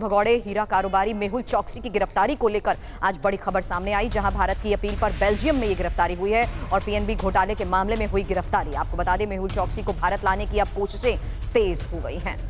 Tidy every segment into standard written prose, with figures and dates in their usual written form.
भगौड़े हीरा कारोबारी मेहुल चोकसी की गिरफ्तारी को लेकर आज बड़ी खबर सामने आई, जहां भारत की अपील पर बेल्जियम में ये गिरफ्तारी हुई है और पीएनबी घोटाले के मामले में हुई गिरफ्तारी। आपको बता दें, मेहुल चोकसी को भारत लाने की अब कोशिशें तेज हो गई हैं।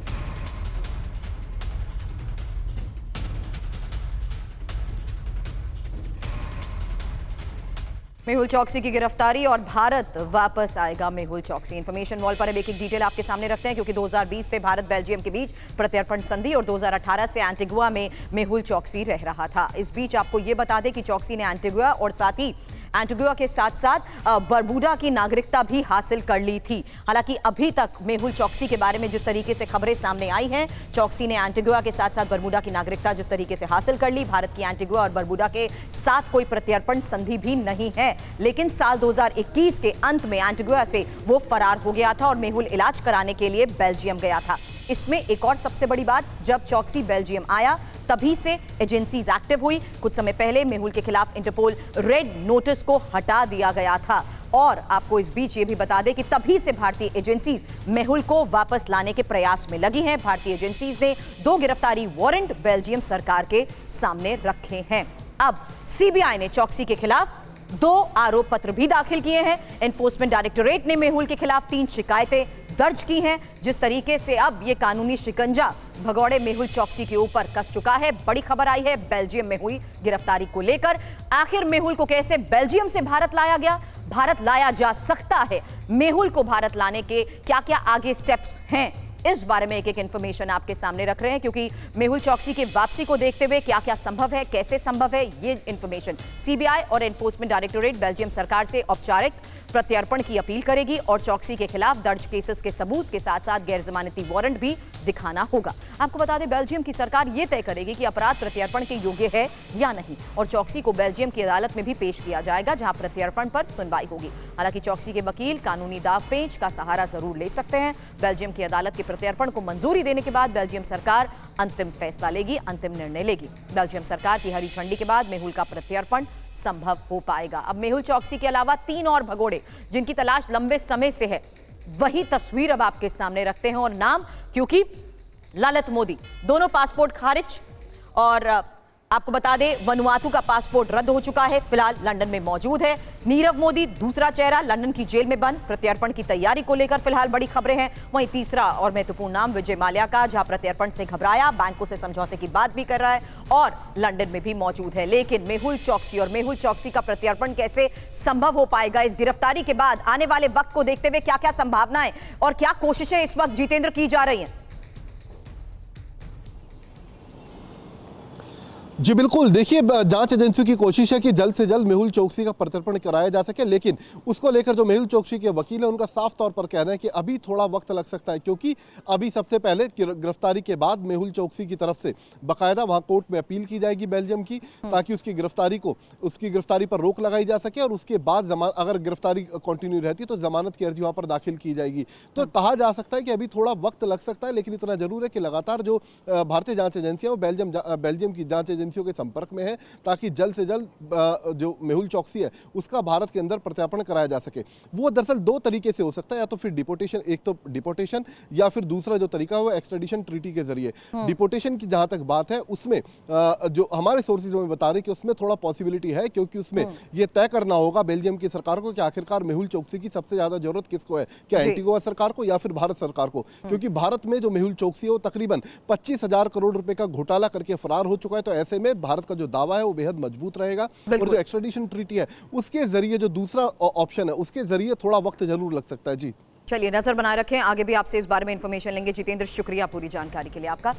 मेहुल चोकसी की गिरफ्तारी और भारत वापस आएगा मेहुल चोकसी। इंफॉर्मेशन वॉल पर अब एक डिटेल आपके सामने रखते हैं, क्योंकि 2020 से भारत बेल्जियम के बीच प्रत्यर्पण संधि और 2018 से एंटीगुआ में मेहुल चोकसी रह रहा था। इस बीच आपको यह बता दें कि चोकसी ने एंटीगुआ और साथ ही एंटीगुआ के साथ साथ बरबुडा की नागरिकता भी हासिल कर ली थी। हालांकि अभी तक मेहुल चोकसी के बारे में जिस तरीके से खबरें सामने आई हैं, चोकसी ने एंटीगुआ के साथ साथ बरबुडा की नागरिकता जिस तरीके से हासिल कर ली, भारत की एंटीगुआ और बरबुडा के साथ कोई प्रत्यर्पण संधि भी नहीं है। लेकिन साल 2021 के अंत में एंटीगुआ से वो फरार हो गया था और मेहुल इलाज कराने के लिए बेल्जियम गया था। इसमें एक और सबसे बड़ी बात, जब चोकसी बेल्जियम आया तभी से एजेंसीज एक्टिव हुई। कुछ समय पहले मेहुल के खिलाफ इंटरपोल रेड नोटिस को हटा दिया गया था और आपको इस बीच ये भी बता दें कि तभी से भारतीय एजेंसीज मेहुल को वापस लाने के प्रयास में लगी हैं। भारतीय एजेंसीज ने 2 गिरफ्तारी वारंट बेल्जियम सरकार के सामने रखे हैं। अब सीबीआई ने चोकसी के खिलाफ 2 आरोप पत्र भी दाखिल किए हैं। एनफोर्समेंट डायरेक्टोरेट ने मेहुल के खिलाफ 3 शिकायतें दर्ज की हैं। जिस तरीके से अब ये कानूनी शिकंजा भगौड़े मेहुल चोकसी के ऊपर कस चुका है, बड़ी खबर आई है बेल्जियम में हुई गिरफ्तारी को लेकर। आखिर मेहुल को कैसे बेल्जियम से भारत लाया गया, भारत लाया जा सकता है, मेहुल को भारत लाने के क्या क्या आगे स्टेप्स हैं, इस बारे में एक एक इंफॉर्मेशन आपके सामने रख रहे हैं। क्योंकि मेहुल चोकसी की वापसी को देखते हुए क्या क्या संभव है, कैसे संभव है, ये इंफॉर्मेशन सीबीआई और एनफोर्समेंट डायरेक्टोरेट बेल्जियम सरकार से औपचारिक प्रत्यर्पण की अपील करेगी और चोकसी के खिलाफ दर्ज केसेस के सबूत के साथ साथ गैर जमानती वारंट भी दिखाना होगा। आपको बता दें, बेल्जियम की सरकार ये तय करेगी कि अपराध प्रत्यर्पण के योग्य है या नहीं और चोकसी को बेल्जियम की अदालत में भी पेश किया जाएगा, जहां प्रत्यर्पण पर सुनवाई होगी। हालांकि चोकसी के वकील कानूनी दावपेच का सहारा जरूर ले सकते हैं। बेल्जियम की अदालत के प्रत्यर्पण को मंजूरी देने के बाद बेल्जियम सरकार अंतिम फैसला लेगी, अंतिम निर्णय लेगी। बेल्जियम सरकार की हरी झंडी के बाद मेहुल का प्रत्यर्पण संभव हो पाएगा। अब मेहुल चोकसी के अलावा 3 और भगोड़े जिनकी तलाश लंबे समय से है, वही तस्वीर अब आपके सामने रखते हैं और नाम, क्योंकि ललित मोदी दोनों पासपोर्ट खारिज और आपको बता दें वनुआतु का पासपोर्ट रद्द हो चुका है, फिलहाल लंदन में मौजूद है। नीरव मोदी दूसरा चेहरा लंदन की जेल में बंद, प्रत्यर्पण की तैयारी को लेकर फिलहाल बड़ी खबरें हैं। वहीं तीसरा और महत्वपूर्ण नाम विजय माल्या का, जहां प्रत्यर्पण से घबराया, बैंकों से समझौते की बात भी कर रहा है और लंदन में भी मौजूद है। लेकिन मेहुल चोकसी और मेहुल चोकसी का प्रत्यर्पण कैसे संभव हो पाएगा, इस गिरफ्तारी के बाद आने वाले वक्त को देखते हुए क्या क्या संभावनाएं और क्या कोशिशें इस वक्त जितेंद्र की जा रही हैं? जी बिल्कुल, देखिए जांच एजेंसियों की कोशिश है कि जल्द से जल्द मेहुल चोकसी का प्रत्यर्पण कराया जा सके, लेकिन उसको लेकर जो मेहुल चोकसी के वकील हैं उनका साफ तौर पर कहना है कि अभी थोड़ा वक्त लग सकता है, क्योंकि अभी सबसे पहले गिरफ्तारी के बाद मेहुल चोकसी की तरफ से बाकायदा वहां कोर्ट में अपील की जाएगी बेल्जियम की, ताकि उसकी गिरफ्तारी पर रोक लगाई जा सके और उसके बाद अगर गिरफ्तारी कंटिन्यू रहती तो जमानत की अर्जी वहां पर दाखिल की जाएगी। तो कहा जा सकता है कि अभी थोड़ा वक्त लग सकता है, लेकिन इतना जरूर है कि लगातार जो भारतीय जांच एजेंसियां बेल्जियम की जांच एजेंसियों के संपर्क में है, ताकि जल्द से जल्द जो मेहुल चोकसी है उसका भारत के अंदर प्रत्यर्पण कराया जा सके। वो दरअसल 2 तरीके से हो सकता है, या तो फिर डिपोटेशन, एक तो डिपोटेशन, या फिर दूसरा जो तरीका है वो एक्स्ट्रेडिशन ट्रीटी के जरिए। डिपोटेशन की जहां तक बात है, उसमें जो हमारे सोर्सेज हमें बता रहे हैं कि उसमें थोड़ा पॉसिबिलिटी है, क्योंकि उसमें यह तय करना होगा बेल्जियम की सरकार को कि आखिरकार मेहुल चोकसी की सबसे ज्यादा जरूरत किसको है, क्या एंटीगुआ सरकार को या फिर भारत सरकार को। क्योंकि भारत में जो मेहुल चोकसी है वो तकरीबन 25,000 करोड़ रुपए का घोटाला करके फरार हो चुका है। तो ऐसे में भारत का जो दावा है वो बेहद मजबूत रहेगा और जो एक्स्ट्रेडिशन ट्रीटी है उसके जरिए, जो दूसरा ऑप्शन है उसके जरिए थोड़ा वक्त जरूर लग सकता है। जी चलिए, नजर बनाए रखें, आगे भी आपसे इस बारे में इंफॉर्मेशन लेंगे। जितेंद्र, शुक्रिया पूरी जानकारी के लिए आपका।